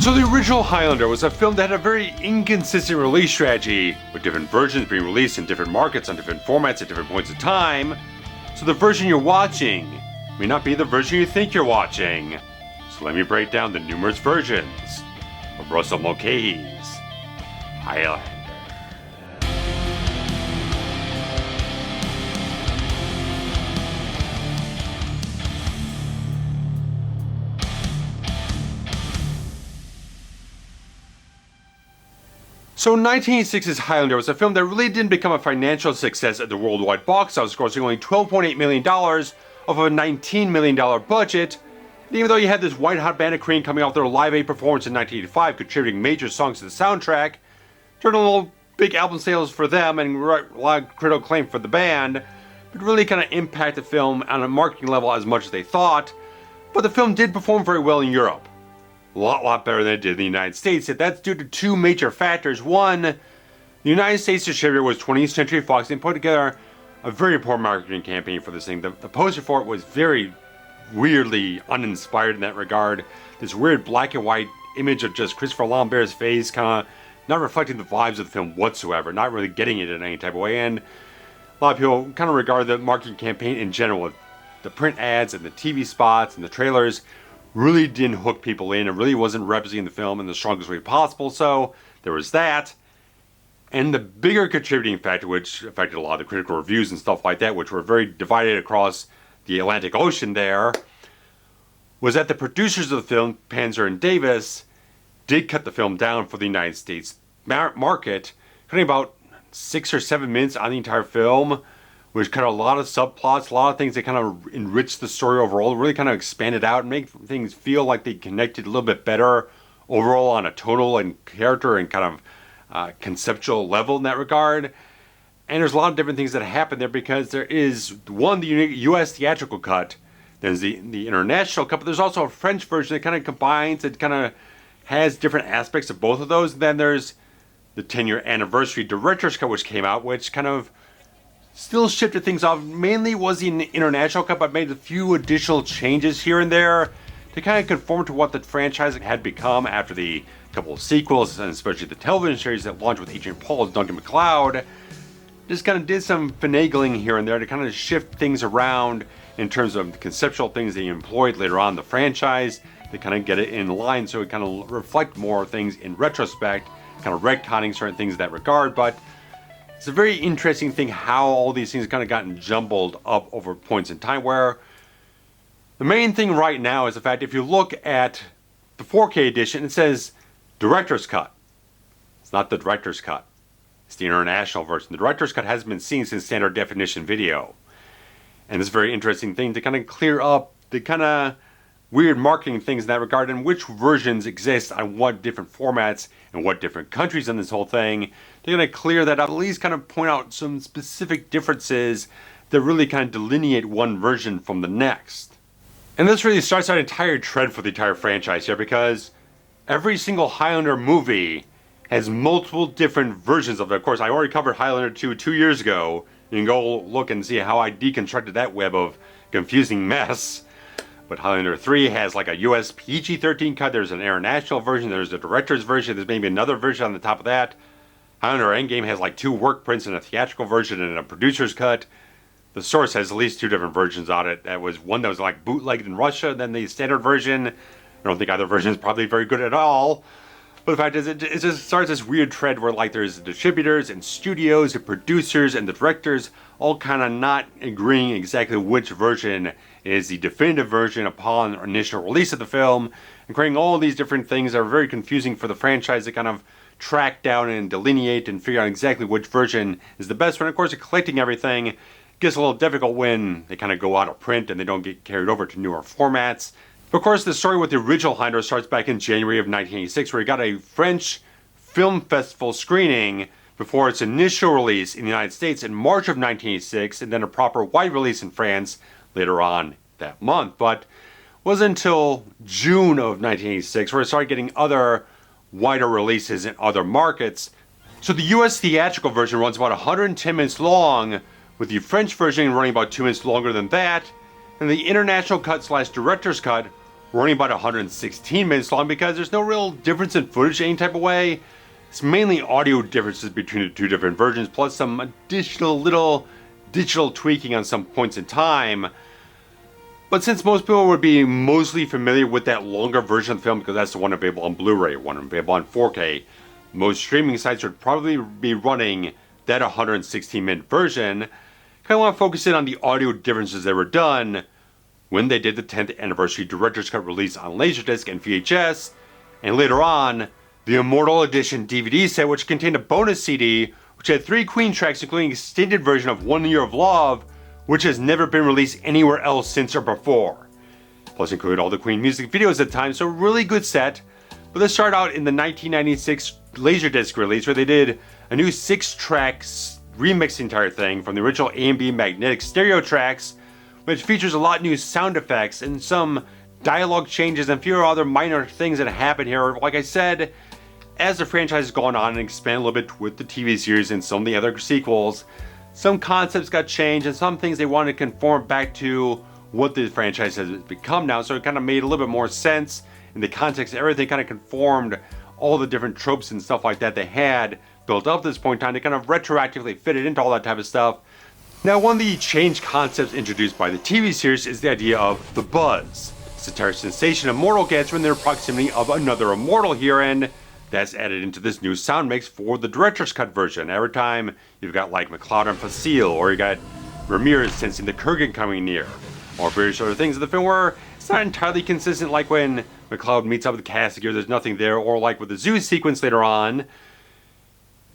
So the original Highlander was a film that had a very inconsistent release strategy, with different versions being released in different markets on different formats at different points in time. So the version you're watching may not be the version you think you're watching. So let me break down the numerous versions of Russell Mulcahy's Highlander. So 1986's Highlander was a film that really didn't become a financial success at the worldwide box office, grossing only $12.8 million off of a $19 million budget. And even though you had this white-hot band of Cream coming off their Live Aid performance in 1985, contributing major songs to the soundtrack, turned a little big album sales for them and a lot of critical acclaim for the band, but really kind of impacted the film on a marketing level as much as they thought. But the film did perform very well in Europe. A lot better than it did in the United States, yet that's due to two major factors. One, the United States distributor was 20th Century Fox and put together a very poor marketing campaign for this thing. The poster for it was very weirdly uninspired in that regard. This weird black and white image of just Christopher Lambert's face, kind of not reflecting the vibes of the film whatsoever, not really getting it in any type of way. And a lot of people kind of regard the marketing campaign in general, with the print ads and the TV spots and the trailers, really didn't hook people in. It really wasn't representing the film in the strongest way possible, so there was that. And the bigger contributing factor, which affected a lot of the critical reviews and stuff like that, which were very divided across the Atlantic Ocean there, was that the producers of the film, Panzer and Davis, did cut the film down for the United States market, cutting about 6 or 7 minutes on the entire film, which cut a lot of subplots, a lot of things that kind of enriched the story overall, really kind of expanded out and make things feel like they connected a little bit better overall on a tonal and character and kind of conceptual level in that regard. And there's a lot of different things that happen there, because there is, one, the US theatrical cut, there's the international cut, but there's also a French version that kind of combines, it kind of has different aspects of both of those. And then there's the 10-year anniversary director's cut, which came out, which kind of still shifted things off. Mainly was the international cut, but made a few additional changes here and there to kind of conform to what the franchise had become after the couple of sequels, and especially the television series that launched with Agent Paul as Duncan MacLeod. Just kind of did some finagling here and there to kind of shift things around in terms of the conceptual things they employed later on in the franchise to kind of get it in line, so it kind of reflect more things in retrospect, kind of retconning certain things in that regard. But it's a very interesting thing how all these things kind of gotten jumbled up over points in time, where the main thing right now is the fact, if you look at the 4K edition, it says director's cut. It's not the director's cut. It's the international version. The director's cut hasn't been seen since standard definition video. And it's a very interesting thing to kind of clear up the kind of weird marketing things in that regard, and which versions exist on what different formats and what different countries in this whole thing. They're going to clear that up, at least kind of point out some specific differences that really kind of delineate one version from the next. And this really starts that entire trend for the entire franchise here, because every single Highlander movie has multiple different versions of it. Of course, I already covered Highlander 2 years ago. You can go look and see how I deconstructed that web of confusing mess. But Highlander 3 has like a US PG-13 cut, there's an international version, there's a director's version, there's maybe another version on the top of that. Highlander Endgame has like 2 work prints and a theatrical version and a producer's cut. The source has at least 2 different versions on it. That was one that was like bootlegged in Russia, and then the standard version. I don't think either version is probably very good at all. But the fact is, it just starts this weird trend where like there's distributors and studios and producers and the directors all kind of not agreeing exactly which version is the definitive version upon initial release of the film, and creating all these different things that are very confusing for the franchise to kind of track down and delineate and figure out exactly which version is the best one. Of course, collecting everything gets a little difficult when they kind of go out of print and they don't get carried over to newer formats. But of course, the story with the original Highlander starts back in January of 1986, where he got a French film festival screening before its initial release in the United States in March of 1986, and then a proper wide release in France later on that month. But it wasn't until June of 1986 where it started getting other wider releases in other markets. So the US theatrical version runs about 110 minutes long, with the French version running about 2 minutes longer than that, and the international cut / director's cut running about 116 minutes long because there's no real difference in footage any type of way. It's mainly audio differences between the two different versions, plus some additional little digital tweaking on some points in time. But since most people would be mostly familiar with that longer version of the film because that's the one available on Blu-ray, one available on 4K, most streaming sites would probably be running that 116-minute version. Kind of want to focus in on the audio differences that were done when they did the 10th anniversary director's cut release on Laserdisc and VHS, and later on, the Immortal Edition DVD set, which contained a bonus CD, which had 3 Queen tracks, including an extended version of 1 Year of Love, which has never been released anywhere else since or before. Plus included all the Queen music videos at the time, so really good set. But let's start out in the 1996 Laserdisc release, where they did a new 6-track remix the entire thing from the original A and B magnetic stereo tracks, which features a lot of new sound effects and some dialogue changes and a few other minor things that happen here. Like I said, as the franchise has gone on and expanded a little bit with the TV series and some of the other sequels, some concepts got changed and some things they wanted to conform back to what the franchise has become now, so it kind of made a little bit more sense in the context of everything, kind of conformed all the different tropes and stuff like that they had built up at this point in time to kind of retroactively fit it into all that type of stuff. Now, one of the change concepts introduced by the TV series is the idea of the buzz. It's the entire sensation a mortal gets when they're in proximity of another immortal here, and that's added into this new sound mix for the director's cut version. Every time you've got like McCloud and Facile, or you got Ramirez sensing the Kurgan coming near, or various other things in the film where it's not entirely consistent, like when McCloud meets up with Castigar, there's nothing there, or like with the zoo sequence later on,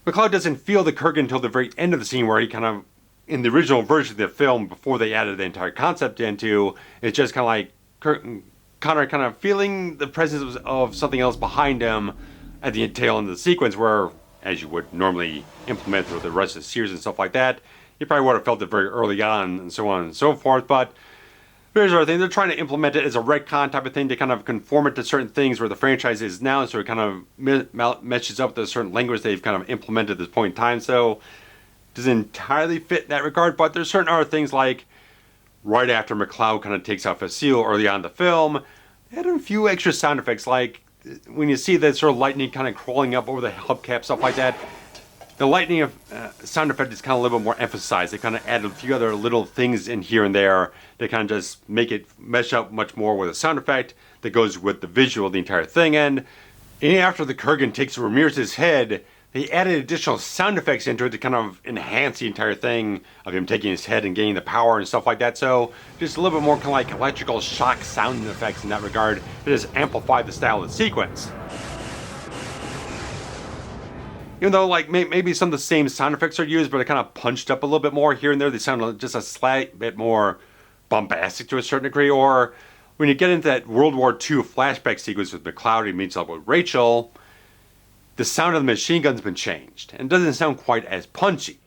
McCloud doesn't feel the Kurgan until the very end of the scene, where he kind of, in the original version of the film, before they added the entire concept into, it's just kind of like Connor kind of feeling the presence of something else behind him at the tail end of the sequence, where, as you would normally implement through the rest of the series and stuff like that, you probably would have felt it very early on and so on and so forth. But here's the other thing, they're trying to implement it as a retcon type of thing to kind of conform it to certain things where the franchise is now, so it kind of meshes up with a certain language they've kind of implemented at this point in time. So it doesn't entirely fit in that regard, but there's certain other things like right after McCloud kind of takes out Facile early on in the film, they had a few extra sound effects, like when you see that sort of lightning kind of crawling up over the hubcap, stuff like that. The lightning sound effect is kind of a little bit more emphasized. They kind of added a few other little things in here and there that kind of just make it mesh up much more with a sound effect that goes with the visual of the entire thing. And after the Kurgan takes Ramirez's head, they added additional sound effects into it to kind of enhance the entire thing of him taking his head and gaining the power and stuff like that. So just a little bit more kind of like electrical shock sound effects in that regard that just amplify the style of the sequence. Even though like maybe some of the same sound effects are used, but they're kind of punched up a little bit more here and there. They sound just a slight bit more bombastic to a certain degree. Or when you get into that World War II flashback sequence with McCloud, he meets up with Rachel, the sound of the machine gun's been changed, and it doesn't sound quite as punchy.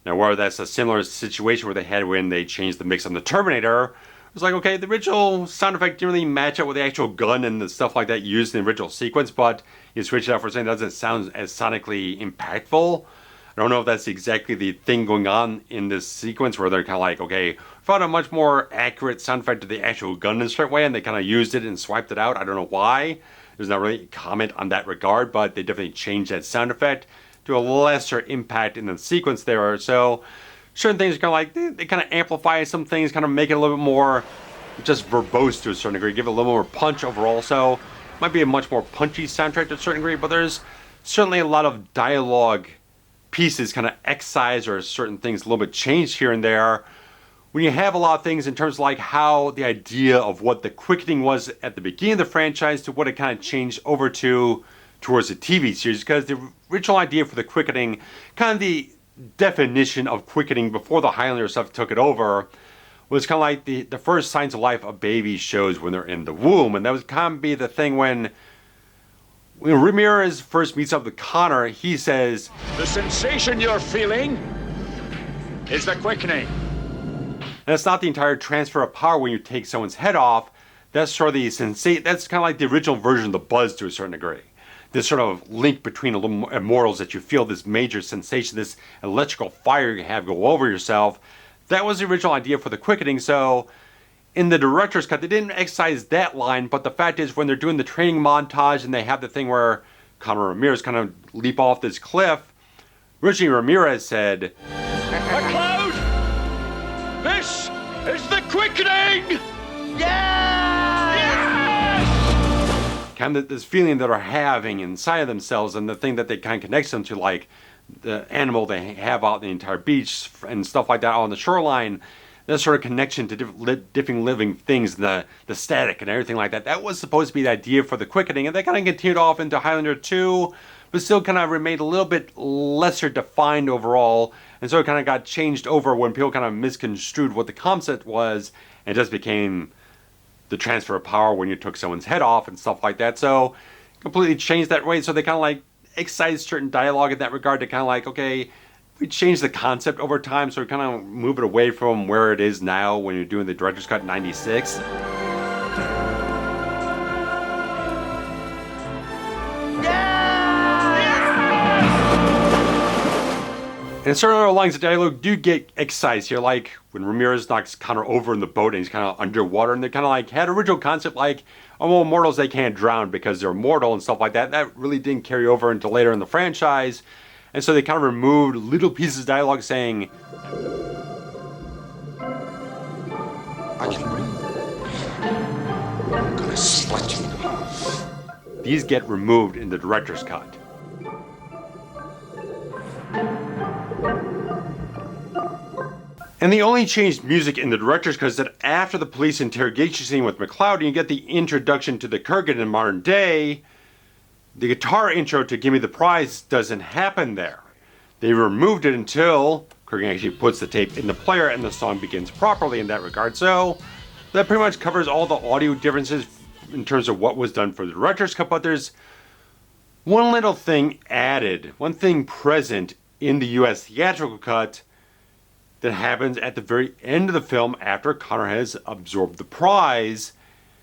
Now, whether that's a similar situation where they had when they changed the mix on the Terminator, it was like, okay, the original sound effect didn't really match up with the actual gun and the stuff like that used in the original sequence, but you switch it out for something that doesn't sound as sonically impactful. I don't know if that's exactly the thing going on in this sequence where they're kind of like, okay, found a much more accurate sound effect to the actual gun in a certain way, and they kind of used it and swiped it out. I don't know why. There's not really a comment on that regard, but they definitely changed that sound effect to a lesser impact in the sequence there. So certain things are kind of like, they kind of amplify some things, kind of make it a little bit more just verbose to a certain degree, give it a little more punch overall. So it might be a much more punchy soundtrack to a certain degree, but there's certainly a lot of dialogue pieces kind of excised or certain things a little bit changed here and there. When you have a lot of things in terms of like how the idea of what the quickening was at the beginning of the franchise to what it kind of changed over to towards the TV series, because the original idea for the quickening, kind of the definition of quickening before the Highlander stuff took it over, was kind of like the first signs of life a baby shows when they're in the womb. And that was kind of be the thing when Ramirez first meets up with Connor, he says, "The sensation you're feeling is the quickening." And it's not the entire transfer of power when you take someone's head off. That's sort of the sensation. That's kind of like the original version of the buzz to a certain degree. this sort of link between immortals, that you feel this major sensation, this electrical fire you have go over yourself. That was the original idea for the quickening. So in the director's cut, they didn't excise that line, but the fact is, when they're doing the training montage and they have the thing where Conor Ramirez kind of leap off this cliff, Richie Ramirez said, McLeod! This is the quickening! Yeah! Yes! Kind of this feeling that they're having inside of themselves, and the thing that they kind of connects them to, like the animal they have out on the entire beach and stuff like that on the shoreline. That sort of connection to different living things, the static and everything like that. That was supposed to be the idea for the quickening, and they kind of continued off into Highlander 2, but still kind of remained a little bit lesser defined overall, and so it kind of got changed over when people kind of misconstrued what the concept was, and it just became the transfer of power when you took someone's head off and stuff like that. So completely changed that way. So they kind of like excised certain dialogue in that regard to kind of like, okay, we changed the concept over time, so we kind of move it away from where it is now when you're doing the director's cut in '96. And certain other lines of dialogue do get excised here, like when Ramirez knocks Conor over in the boat and he's kind of underwater, and they kind of like had original concept like, oh, well, mortals, they can't drown because they're mortal and stuff like that. That really didn't carry over until later in the franchise. And so they kind of removed little pieces of dialogue saying, I can breathe. I'm gonna split you in half. These get removed in the director's cut. And they only changed music in the director's cut is that after the police interrogation scene with McLeod, you get the introduction to the Kurgan in modern day. The guitar intro to Gimme the Prize doesn't happen there. They removed it until Kurgan actually puts the tape in the player and the song begins properly in that regard. So that pretty much covers all the audio differences in terms of what was done for the director's cut, but there's one little thing added, one thing present in the US theatrical cut that happens at the very end of the film after Conor has absorbed the prize.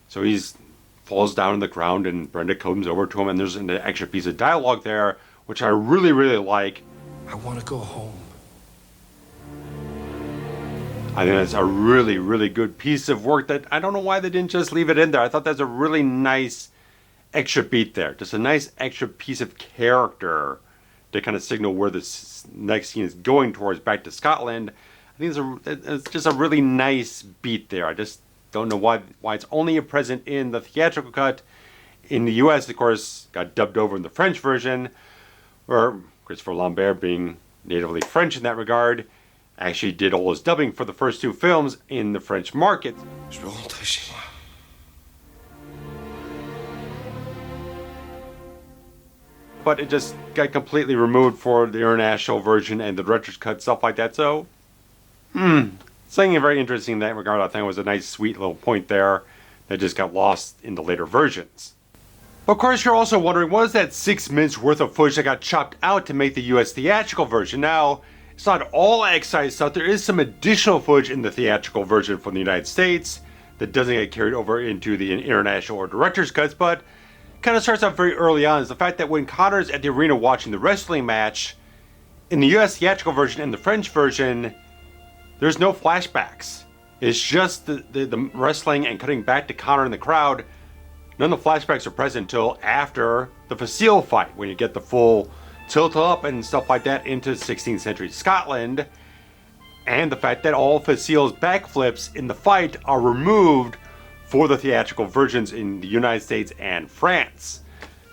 So he's falls down on the ground and Brenda comes over to him, and there's an extra piece of dialogue there, which I really, really like. I want to go home. I think that's a really, really good piece of work that I don't know why they didn't just leave it in there. I thought that's a really nice extra beat there. Just a nice extra piece of character to kind of signal where this next scene is going towards, back to Scotland. I think it's just a really nice beat there. I just don't know why it's only present in the theatrical cut. In the US, of course, got dubbed over in the French version, where Christopher Lambert, being natively French in that regard, actually did all his dubbing for the first two films in the French market. Je veux rentrer chez moi. But it just got completely removed for the international version and the director's cut, stuff like that. So, something very interesting in that regard. I think it was a nice, sweet little point there that just got lost in the later versions. Of course, you're also wondering, what is that 6 minutes worth of footage that got chopped out to make the US theatrical version? Now, it's not all excised stuff. There is some additional footage in the theatrical version from the United States that doesn't get carried over into the international or director's cuts, but kind of starts out very early on is the fact that when Conor's at the arena watching the wrestling match, in the US theatrical version and the French version, there's no flashbacks. It's just the wrestling and cutting back to Conor in the crowd. None of the flashbacks are present until after the Facile fight, when you get the full tilt up and stuff like that into 16th century Scotland. And the fact that all Facile's backflips in the fight are removed for the theatrical versions in the United States and France.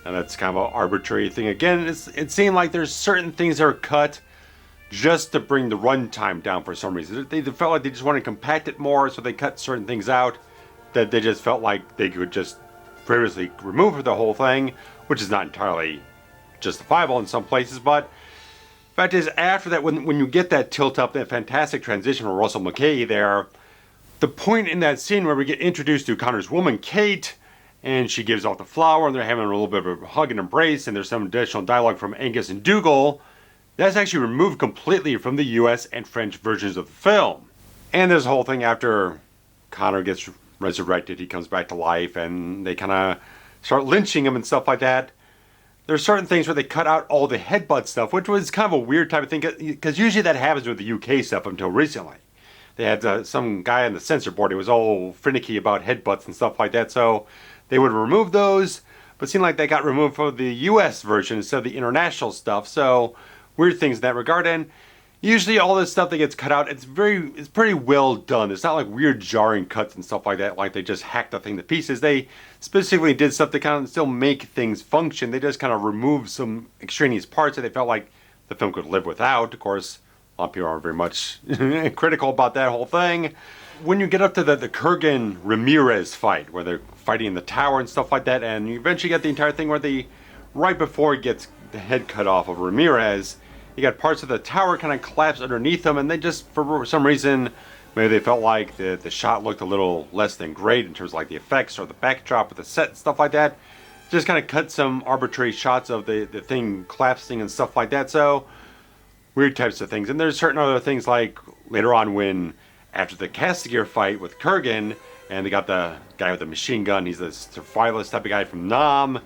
And that's kind of an arbitrary thing. Again, it seemed like there's certain things that are cut just to bring the runtime down for some reason. They felt like they just wanted to compact it more, so they cut certain things out that they just felt like they could just previously remove the whole thing, which is not entirely justifiable in some places. But the fact is, after that, when you get that tilt up, that fantastic transition from Russell Mulcahy there, the point in that scene where we get introduced to Conor's woman, Kate, and she gives out the flower, and they're having a little bit of a hug and embrace, and there's some additional dialogue from Angus and Dougal, that's actually removed completely from the US and French versions of the film. And there's a whole thing after Conor gets resurrected, he comes back to life, and they kind of start lynching him and stuff like that. There's certain things where they cut out all the headbutt stuff, which was kind of a weird type of thing, because usually that happens with the UK stuff until recently. They had some guy on the censor board who was all finicky about headbutts and stuff like that, so they would remove those, but it seemed like they got removed for the US version instead of the international stuff, so weird things in that regard. And usually all this stuff that gets cut out, it's pretty well done. It's not like weird jarring cuts and stuff like that, like they just hacked the thing to pieces. They specifically did stuff to kind of still make things function. They just kind of removed some extraneous parts that they felt like the film could live without. Of course, a lot of people aren't very much critical about that whole thing. When you get up to the Kurgan-Ramirez fight, where they're fighting in the tower and stuff like that, and you eventually get the entire thing where right before he gets the head cut off of Ramirez, you got parts of the tower kind of collapse underneath them, and they just, for some reason, maybe they felt like the shot looked a little less than great in terms of like the effects or the backdrop with the set and stuff like that. Just kind of cut some arbitrary shots of the thing collapsing and stuff like that. So, weird types of things. And there's certain other things like later on when, after the Castigar fight with Kurgan, and they got the guy with the machine gun, he's the survivalist type of guy from Nam.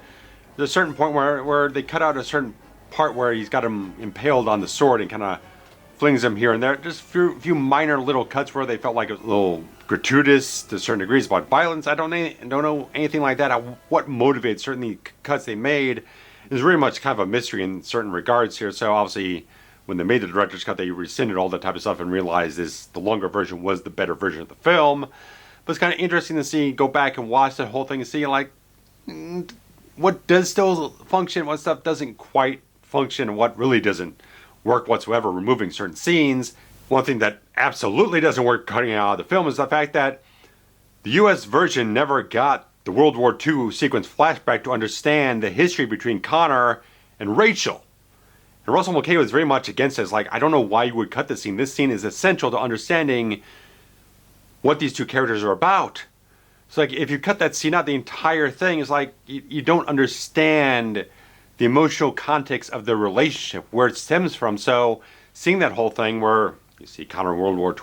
There's a certain point where they cut out a certain part where he's got him impaled on the sword and kind of flings him here and there. Just a few minor little cuts where they felt like a little gratuitous to certain degrees about violence. I don't know anything like that. What motivated certain cuts they made is really much kind of a mystery in certain regards here. So obviously, when they made the director's cut, they rescinded all that type of stuff and realized the longer version was the better version of the film. But it's kind of interesting to go back and watch the whole thing and see like what does still function, what stuff doesn't quite function, and what really doesn't work whatsoever, removing certain scenes. One thing that absolutely doesn't work cutting out of the film is the fact that the US version never got the World War II sequence flashback to understand the history between Connor and Rachel. And Russell Mulcahy was very much against this. Like, I don't know why you would cut this scene. This scene is essential to understanding what these two characters are about. So, like, if you cut that scene out, the entire thing is like, you don't understand the emotional context of the relationship, where it stems from. So, seeing that whole thing where you see Connor in World War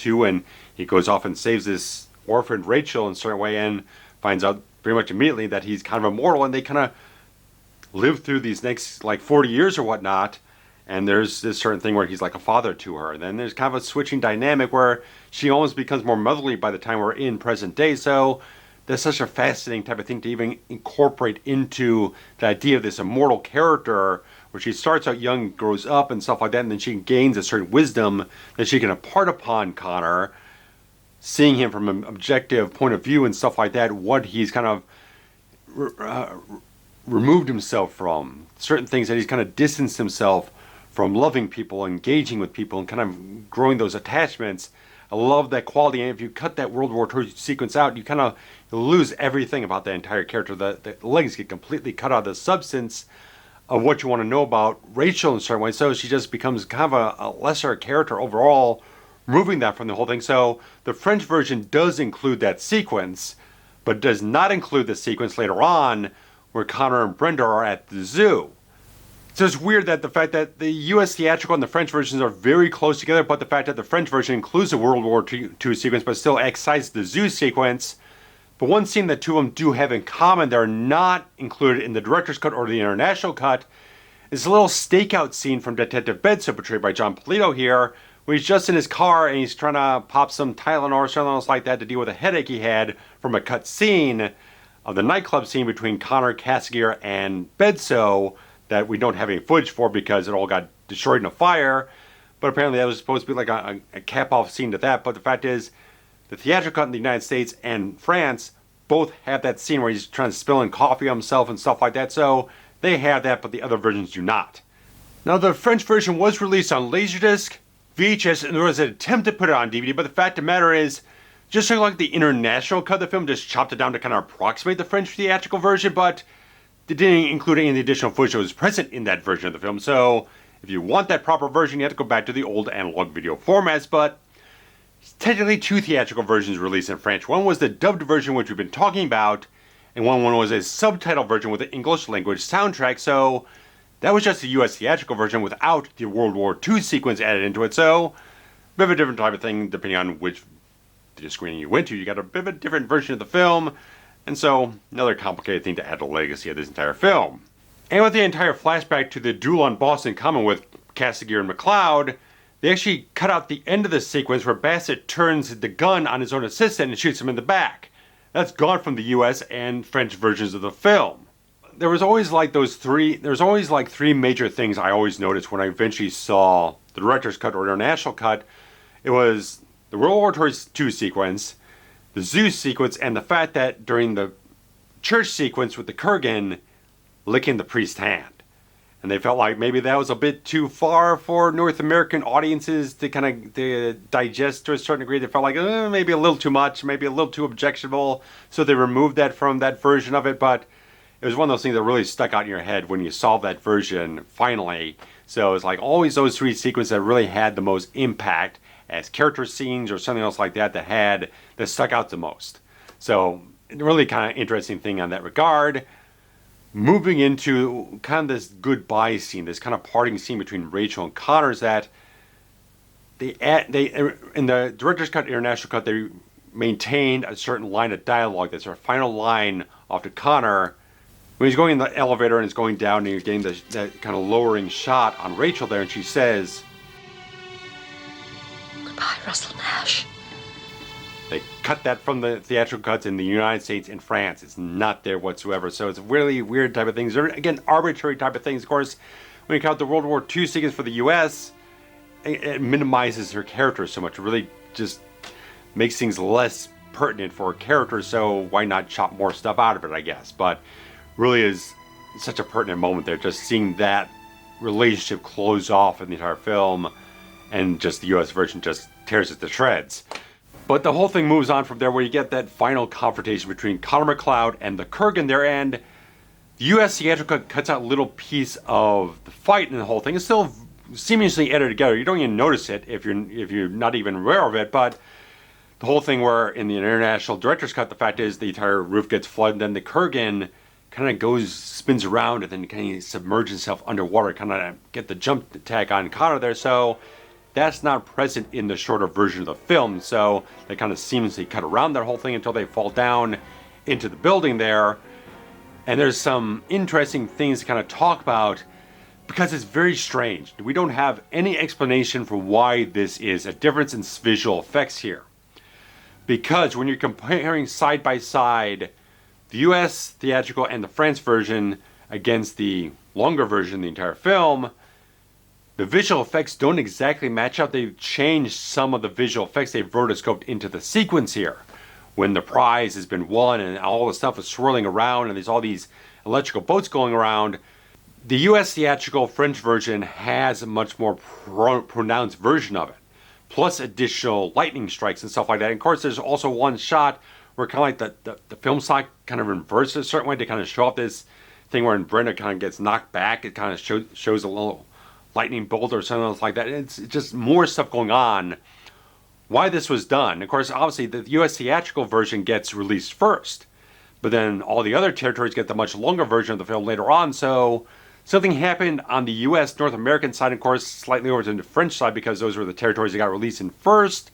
II and he goes off and saves this orphaned Rachel in a certain way and finds out pretty much immediately that he's kind of immortal, and they kind of live through these next like 40 years or whatnot, and there's this certain thing where he's like a father to her. And then there's kind of a switching dynamic where she almost becomes more motherly by the time we're in present day. So that's such a fascinating type of thing to even incorporate into the idea of this immortal character, where she starts out young, grows up and stuff like that, and then she gains a certain wisdom that she can impart upon Connor, seeing him from an objective point of view and stuff like that, what he's kind of removed himself from, certain things that he's kind of distanced himself from, loving people, engaging with people, and kind of growing those attachments. I love that quality, and if you cut that World War II sequence out, you kind of lose everything about that entire character. The legs get completely cut out of the substance of what you want to know about Rachel in a certain way, so she just becomes kind of a lesser character overall, removing that from the whole thing. So the French version does include that sequence, but does not include the sequence later on where Connor and Brenda are at the zoo. So it's weird that the fact that the US theatrical and the French versions are very close together, but the fact that the French version includes the World War II sequence, but still excises the zoo sequence. But one scene that two of them do have in common, they're not included in the director's cut or the international cut, is a little stakeout scene from Detective Bedso, portrayed by John Polito here, where he's just in his car and he's trying to pop some Tylenol or something else like that to deal with a headache he had from a cut scene of the nightclub scene between Connor, Castigar, and Bedso that we don't have any footage for because it all got destroyed in a fire. But apparently that was supposed to be like a cap-off scene to that. But the fact is, the theatrical cut in the United States and France both have that scene where he's trying to spill in coffee on himself and stuff like that. So they have that, but the other versions do not. Now, the French version was released on Laserdisc, VHS, and there was an attempt to put it on DVD, but the fact of the matter is, just like the international cut of the film, just chopped it down to kind of approximate the French theatrical version, but it didn't include any of the additional footage that was present in that version of the film. So if you want that proper version, you have to go back to the old analog video formats, but technically two theatrical versions released in French. One was the dubbed version, which we've been talking about, and one was a subtitle version with an English language soundtrack. So that was just the US theatrical version without the World War II sequence added into it. So a bit of a different type of thing depending on which the screening you went to. You got a bit of a different version of the film, and so another complicated thing to add to the legacy of this entire film. And with the entire flashback to the duel on Boston Common with Castigier and McLeod, they actually cut out the end of the sequence where Bassett turns the gun on his own assistant and shoots him in the back. That's gone from the US and French versions of the film. There was always like three major things I always noticed when I eventually saw the director's cut or international cut. It was the World War II sequence, the Zeus sequence, and the fact that during the church sequence with the Kurgan licking the priest's hand. And they felt like maybe that was a bit too far for North American audiences to kind of digest to a certain degree. They felt like maybe a little too much, maybe a little too objectionable. So they removed that from that version of it. But it was one of those things that really stuck out in your head when you saw that version finally. So it's like always those three sequences that really had the most impact as character scenes or something else like that that stuck out the most. So really kind of interesting thing on that regard. Moving into kind of this goodbye scene, this kind of parting scene between Rachel and Connor, is that they in the director's cut, international cut, they maintained a certain line of dialogue. That's our final line off to Connor when he's going in the elevator and he's going down and you're getting that kind of lowering shot on Rachel there, and she says, "Goodbye, Russell Nash." They cut that from the theatrical cuts in the United States and France. It's not there whatsoever. So it's really weird type of things. They're, again, arbitrary type of things. Of course, when you count the World War II sequence for the U.S., it minimizes her character so much. It really just makes things less pertinent for her character. So why not chop more stuff out of it, I guess. But really is such a pertinent moment there. Just seeing that relationship close off in the entire film. And just the U.S. version just tears it to shreds. But the whole thing moves on from there where you get that final confrontation between Connor McLeod and the Kurgan there, and the U.S. theatrical cuts out a little piece of the fight and the whole thing. It's still seamlessly edited together. You don't even notice it if you're not even aware of it, but the whole thing where in the international director's cut, the fact is the entire roof gets flooded, and then the Kurgan kind of spins around and then kind of submerges himself underwater, kind of get the jump attack on Connor there. So that's not present in the shorter version of the film, so they kind of seamlessly cut around that whole thing until they fall down into the building there. And there's some interesting things to kind of talk about because it's very strange. We don't have any explanation for why this is a difference in visual effects here. Because when you're comparing side by side the US theatrical and the French version against the longer version of the entire film, the visual effects don't exactly match up. They've changed some of the visual effects. They've rotoscoped into the sequence here. When the prize has been won and all the stuff is swirling around and there's all these electrical boats going around, the US theatrical French version has a much more pronounced version of it. Plus additional lightning strikes and stuff like that. And of course, there's also one shot where kind of like the film stock kind of reverses a certain way to kind of show up this thing where Brenda kind of gets knocked back. It kind of shows a little lightning bolt or something else like that. It's just more stuff going on. Why this was done. Of course, obviously, the US theatrical version gets released first. But then all the other territories get the much longer version of the film later on. So something happened on the US North American side, of course, slightly over to the French side because those were the territories that got released in first.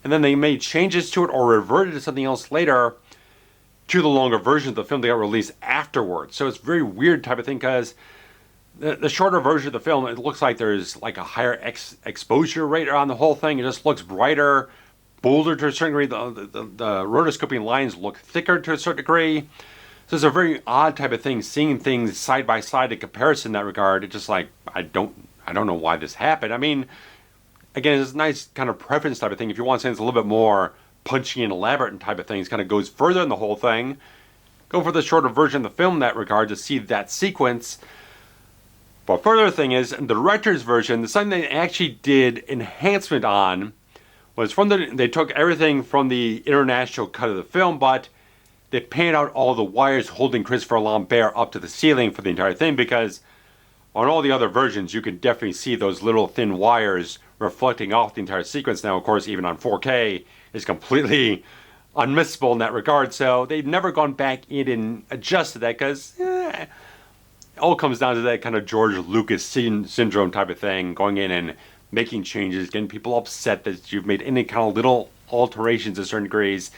And then they made changes to it or reverted to something else later to the longer version of the film that got released afterwards. So it's a very weird type of thing because the shorter version of the film, it looks like there's like a higher exposure rate on the whole thing. It just looks brighter, bolder to a certain degree. The rotoscoping lines look thicker to a certain degree. So it's a very odd type of thing, seeing things side by side in comparison in that regard. It's just like, I don't know why this happened. I mean, again, it's a nice kind of preference type of thing. If you want something that's a little bit more punchy and elaborate and type of things, kind of goes further in the whole thing, go for the shorter version of the film in that regard to see that sequence. But further thing is, in the director's version, the something they actually did enhancement on was they took everything from the international cut of the film, but they painted out all the wires holding Christopher Lambert up to the ceiling for the entire thing, because on all the other versions, you can definitely see those little thin wires reflecting off the entire sequence. Now, of course, even on 4K, it's completely unmissable in that regard. So they've never gone back in and adjusted that because it all comes down to that kind of George Lucas syndrome type of thing, going in and making changes, getting people upset that you've made any kind of little alterations to certain degrees.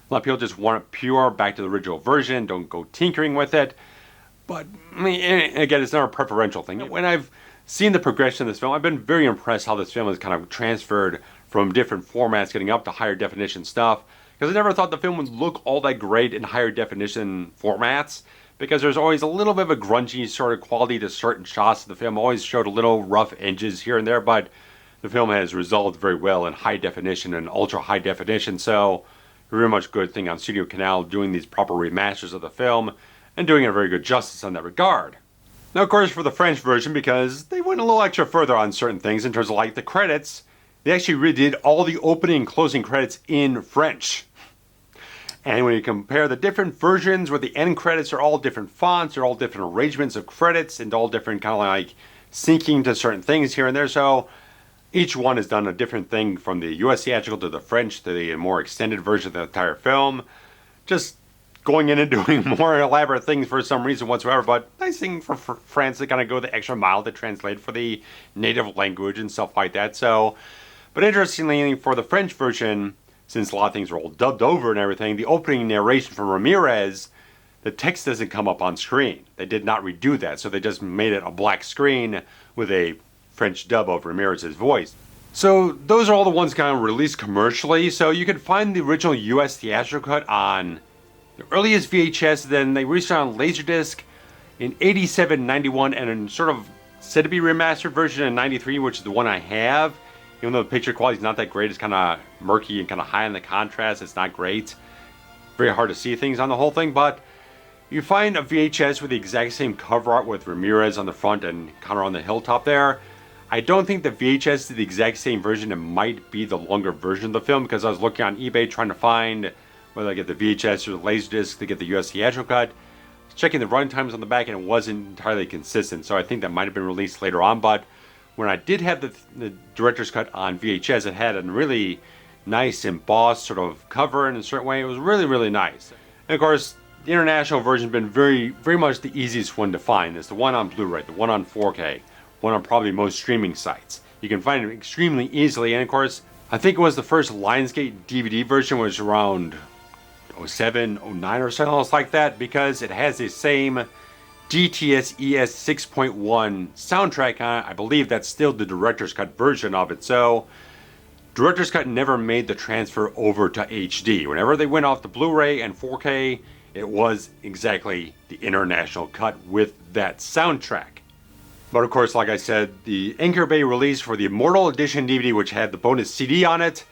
A lot of people just want it pure, back to the original version, don't go tinkering with it. But, I mean, again, it's not a preferential thing. When I've seen the progression of this film, I've been very impressed how this film has kind of transferred from different formats, getting up to higher definition stuff. Because I never thought the film would look all that great in higher definition formats. Because there's always a little bit of a grungy sort of quality to certain shots of the film. Always showed a little rough edges here and there, but the film has resolved very well in high definition and ultra high definition. So, very much good thing on Studio Canal doing these proper remasters of the film and doing a very good justice on that regard. Now, of course, for the French version, because they went a little extra further on certain things in terms of like the credits, they actually redid all the opening and closing credits in French. And when you compare the different versions where the end credits are all different fonts, they're all different arrangements of credits, and all different kind of like syncing to certain things here and there. So each one has done a different thing from the US theatrical to the French to the more extended version of the entire film. Just going in and doing more elaborate things for some reason whatsoever, but nice thing for France to kind of go the extra mile to translate for the native language and stuff like that. So, but interestingly, for the French version, since a lot of things are all dubbed over and everything, the opening narration from Ramirez, the text doesn't come up on screen. They did not redo that, so they just made it a black screen with a French dub of Ramirez's voice. So those are all the ones kind of released commercially, so you can find the original US theatrical cut on the earliest VHS, then they released it on Laserdisc in 87, 91, and a sort of said to be remastered version in 93, which is the one I have. Even though the picture quality is not that great, it's kind of murky and kind of high in the contrast. It's not great. Very hard to see things on the whole thing, but you find a VHS with the exact same cover art with Ramirez on the front and Connor on the hilltop there. I don't think the VHS did the exact same version. It might be the longer version of the film, because I was looking on eBay trying to find whether I get the VHS or the Laserdisc to get the US theatrical cut. Checking the runtimes on the back, and it wasn't entirely consistent, so I think that might have been released later on. But when I did have the director's cut on VHS, it had a really nice embossed sort of cover in a certain way. It was really, really nice. And of course, the international version has been very, very much the easiest one to find. It's the one on Blu-ray, the one on 4K, one on probably most streaming sites. You can find it extremely easily, and of course, I think it was the first Lionsgate DVD version, was around 07, 09 or something else like that, because it has the same DTS ES 6.1 soundtrack on it. I believe that's still the director's cut version of it. So director's cut never made the transfer over to HD. Whenever they went off the Blu-ray and 4K, it was exactly the international cut with that soundtrack. But of course, like I said, the Anchor Bay release for the Immortal Edition DVD, which had the bonus CD on it,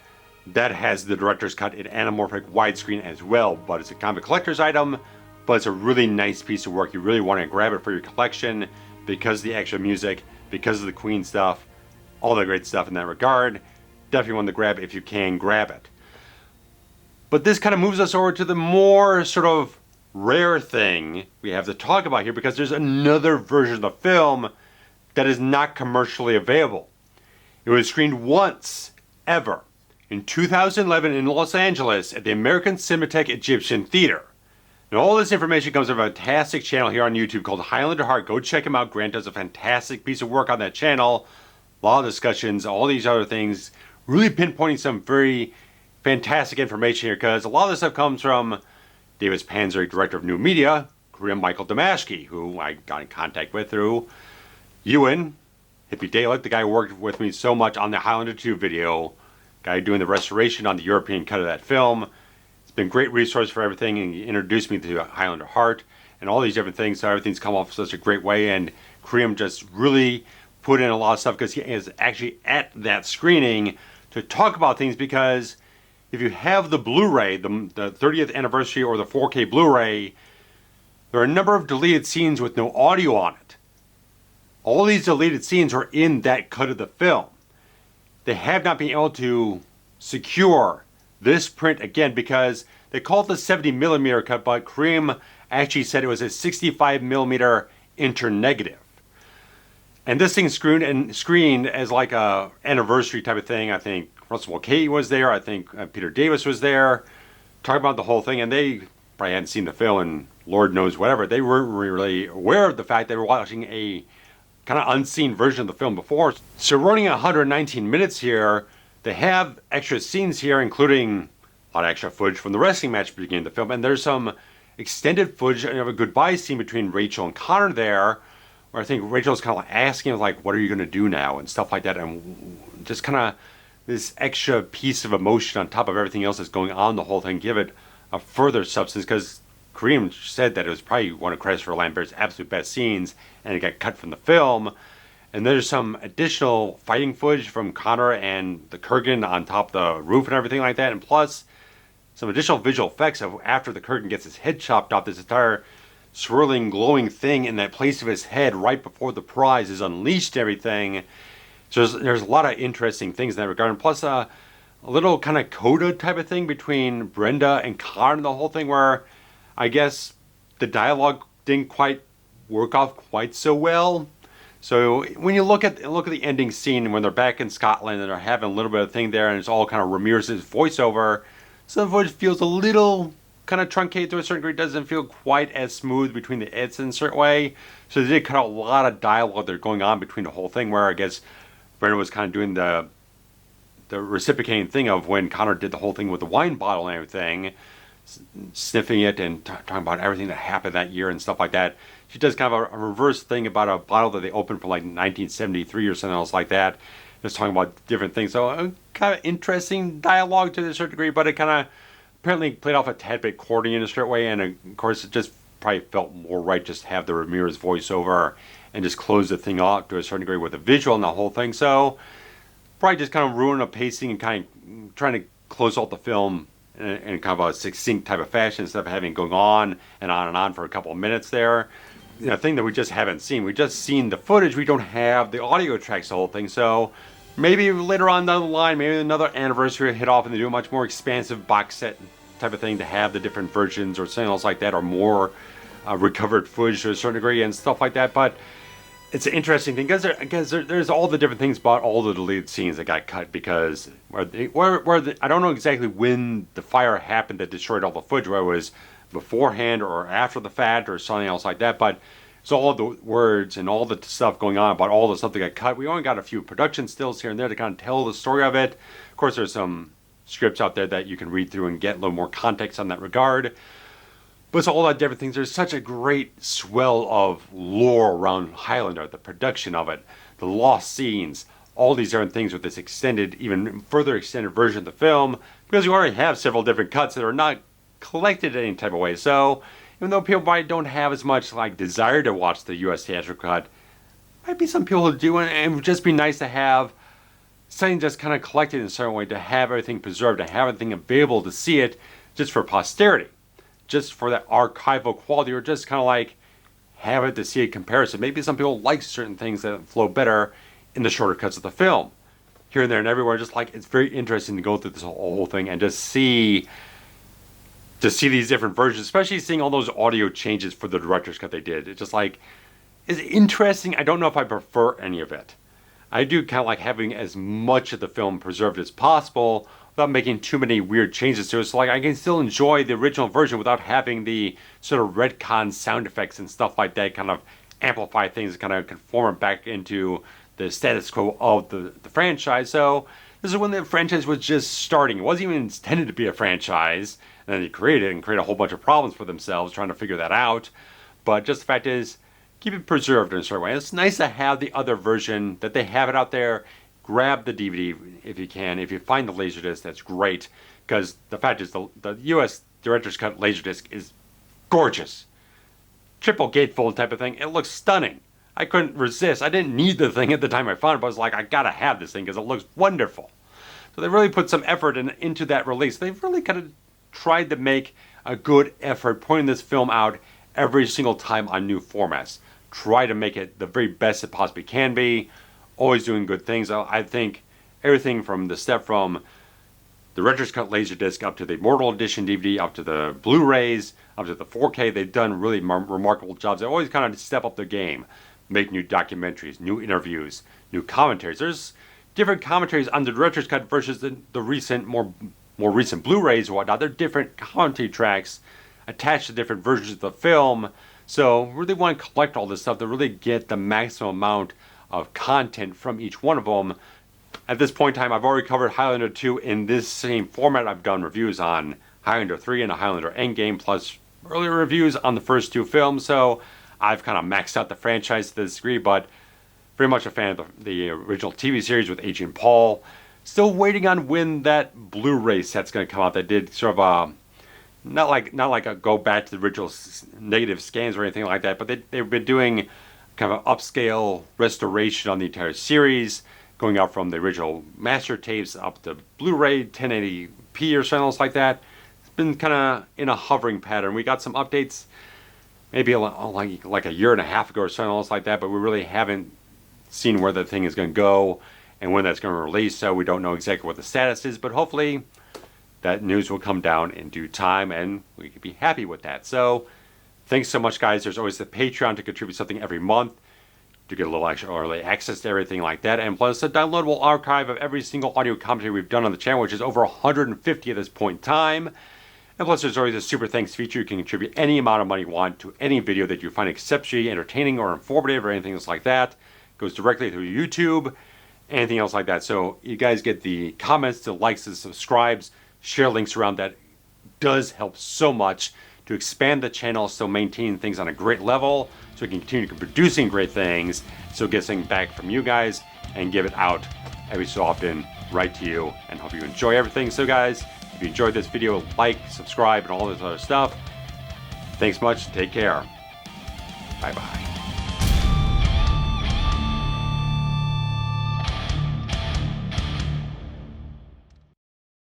that has the director's cut in anamorphic widescreen as well. But it's a comic collector's item, but it's a really nice piece of work. You really want to grab it for your collection because of the extra music, because of the Queen stuff, all the great stuff in that regard. Definitely want to grab it if you can grab it. But this kind of moves us over to the more sort of rare thing we have to talk about here, because there's another version of the film that is not commercially available. It was screened once, ever, in 2011 in Los Angeles at the American Cinematheque Egyptian Theater. And all this information comes from a fantastic channel here on YouTube called Highlander Heart. Go check him out. Grant does a fantastic piece of work on that channel. A lot of discussions, all these other things, really pinpointing some very fantastic information here, because a lot of this stuff comes from Davis Panzer, director of New Media, Korean Michael Damashki, who I got in contact with through Ewan, HippieDalek, the guy who worked with me so much on the Highlander 2 video, guy doing the restoration on the European cut of that film. It's been a great resource for everything, and he introduced me to Highlander Heart and all these different things, so everything's come off such a great way, and Kareem just really put in a lot of stuff, because he is actually at that screening to talk about things, because if you have the Blu-ray, the 30th anniversary or the 4K Blu-ray, there are a number of deleted scenes with no audio on it. All these deleted scenes are in that cut of the film. They have not been able to secure this print again, because they call it the 70mm cut, but Kareem actually said it was a 65mm internegative. And this thing's screened as like a anniversary type of thing. I think Russell Mulcahy was there. I think Peter Davis was there, talking about the whole thing. And they probably hadn't seen the film, and Lord knows whatever. They weren't really aware of the fact they were watching a kind of unseen version of the film before. So running 119 minutes here, they have extra scenes here, including a lot of extra footage from the wrestling match beginning of the film. And there's some extended footage of a goodbye scene between Rachel and Connor there, where I think Rachel's kind of like asking him, like, what are you going to do now, and stuff like that, and just kind of this extra piece of emotion on top of everything else that's going on in the whole thing, give it a further substance, because Kareem said that it was probably one of Christopher Lambert's absolute best scenes, and it got cut from the film. And there's some additional fighting footage from Connor and the Kurgan on top of the roof and everything like that, and plus some additional visual effects of after the Kurgan gets his head chopped off, this entire swirling, glowing thing in that place of his head right before the prize is unleashed and everything. So there's a lot of interesting things in that regard. And plus a little kind of coda type of thing between Brenda and Connor, the whole thing, where I guess the dialogue didn't quite work off quite so well. So when you look at the ending scene, when they're back in Scotland and they're having a little bit of thing there, and it's all kind of Ramirez's voiceover, some voice feels a little kind of truncated to a certain degree. It doesn't feel quite as smooth between the edits in a certain way. So they did cut out a lot of dialogue that are going on between the whole thing, where I guess Brenda was kind of doing the reciprocating thing of when Connor did the whole thing with the wine bottle and everything, sniffing it and talking about everything that happened that year and stuff like that. She does kind of a reverse thing about a bottle that they opened from like 1973 or something else like that. Just talking about different things. So kind of interesting dialogue to a certain degree, but it kind of apparently played off a tad bit corny in a certain way. And of course, it just probably felt more right just to have the Ramirez voiceover and just close the thing off to a certain degree with the visual and the whole thing. So probably just kind of ruin the pacing and kind of trying to close out the film in kind of a succinct type of fashion instead of having it going on and on for a couple of minutes there. You know, thing that we just haven't seen. We just seen the footage. We don't have the audio tracks, the whole thing. So maybe later on down the line, maybe another anniversary hit off and they do a much more expansive box set type of thing to have the different versions or something else like that, or more recovered footage to a certain degree and stuff like that. But it's an interesting thing because there's all the different things about all the deleted scenes that got cut, because I don't know exactly when the fire happened that destroyed all the footage, whether it was beforehand or after the fact or something else like that. But it's all of the words and all the stuff going on about all the stuff that got cut. We only got a few production stills here and there to kind of tell the story of it. Of course, there's some scripts out there that you can read through and get a little more context on that regard. But it's all that different things. There's such a great swell of lore around Highlander, the production of it, the lost scenes, all these different things with this extended, even further extended version of the film, because you already have several different cuts that are not collected in any type of way. So even though people probably don't have as much like desire to watch the US theatrical cut, might be some people who do, and it would just be nice to have something just kind of collected in a certain way, to have everything preserved, to have everything available to see it just for posterity, just for that archival quality, or just kind of like have it to see a comparison. Maybe some people like certain things that flow better in the shorter cuts of the film. Here and there and everywhere, just like it's very interesting to go through this whole thing and just see these different versions, especially seeing all those audio changes for the director's cut they did. It's just like, it's interesting. I don't know if I prefer any of it. I do kind of like having as much of the film preserved as possible without making too many weird changes to it. So like I can still enjoy the original version without having the sort of retcon sound effects and stuff like that kind of amplify things and kind of conform it back into the status quo of the franchise. So this is when the franchise was just starting. It wasn't even intended to be a franchise. And then they created it and created a whole bunch of problems for themselves trying to figure that out. But just the fact is, keep it preserved in a certain way. It's nice to have the other version, that they have it out there. Grab the DVD if you can. If you find the Laserdisc, that's great. Because the fact is, the US Director's Cut Laserdisc is gorgeous. Triple gatefold type of thing. It looks stunning. I couldn't resist. I didn't need the thing at the time I found it, but I was like, I gotta have this thing because it looks wonderful. So they really put some effort into that release. They've really kind of tried to make a good effort pointing this film out every single time on new formats. Try to make it the very best it possibly can be. Always doing good things. I think everything from the step from the Director's Cut Laserdisc up to the Immortal Edition DVD, up to the Blu-rays, up to the 4K, they've done really remarkable jobs. They always kind of step up their game. Make new documentaries, new interviews, new commentaries. There's different commentaries on the Director's Cut versus the recent, more recent Blu-rays or whatnot. They're different commentary tracks attached to different versions of the film. So really want to collect all this stuff to really get the maximum amount of content from each one of them. At this point in time, I've already covered Highlander 2 in this same format. I've done reviews on Highlander 3 and a Highlander Endgame, plus earlier reviews on the first two films, so I've kind of maxed out the franchise to this degree, but very much a fan of the original TV series with Agent Paul. Still waiting on when that Blu-ray set's going to come out. That did sort of not like a go back to the original negative scans or anything like that, but they've been doing kind of an upscale restoration on the entire series, going out from the original master tapes up to Blu-ray 1080p or something like that. It's been kind of in a hovering pattern. We got some updates maybe like a year and a half ago or something like that, but we really haven't seen where the thing is going to go and when that's going to release, so we don't know exactly what the status is, but hopefully that news will come down in due time and we can be happy with that. So thanks so much, guys. There's always the Patreon to contribute something every month to get a little extra early access to everything like that, and plus a downloadable archive of every single audio commentary we've done on the channel, which is over 150 at this point in time. And plus there's always a super thanks feature. You can contribute any amount of money you want to any video that you find exceptionally entertaining or informative or anything else like that. It goes directly through YouTube, anything else like that. So you guys get the comments, the likes, the subscribes, share links around. That does help so much to expand the channel, still maintain things on a great level, so we can continue producing great things, so get something back from you guys and give it out every so often right to you, and hope you enjoy everything. So guys, if you enjoyed this video, like, subscribe, and all this other stuff. Thanks much. Take care. Bye-bye.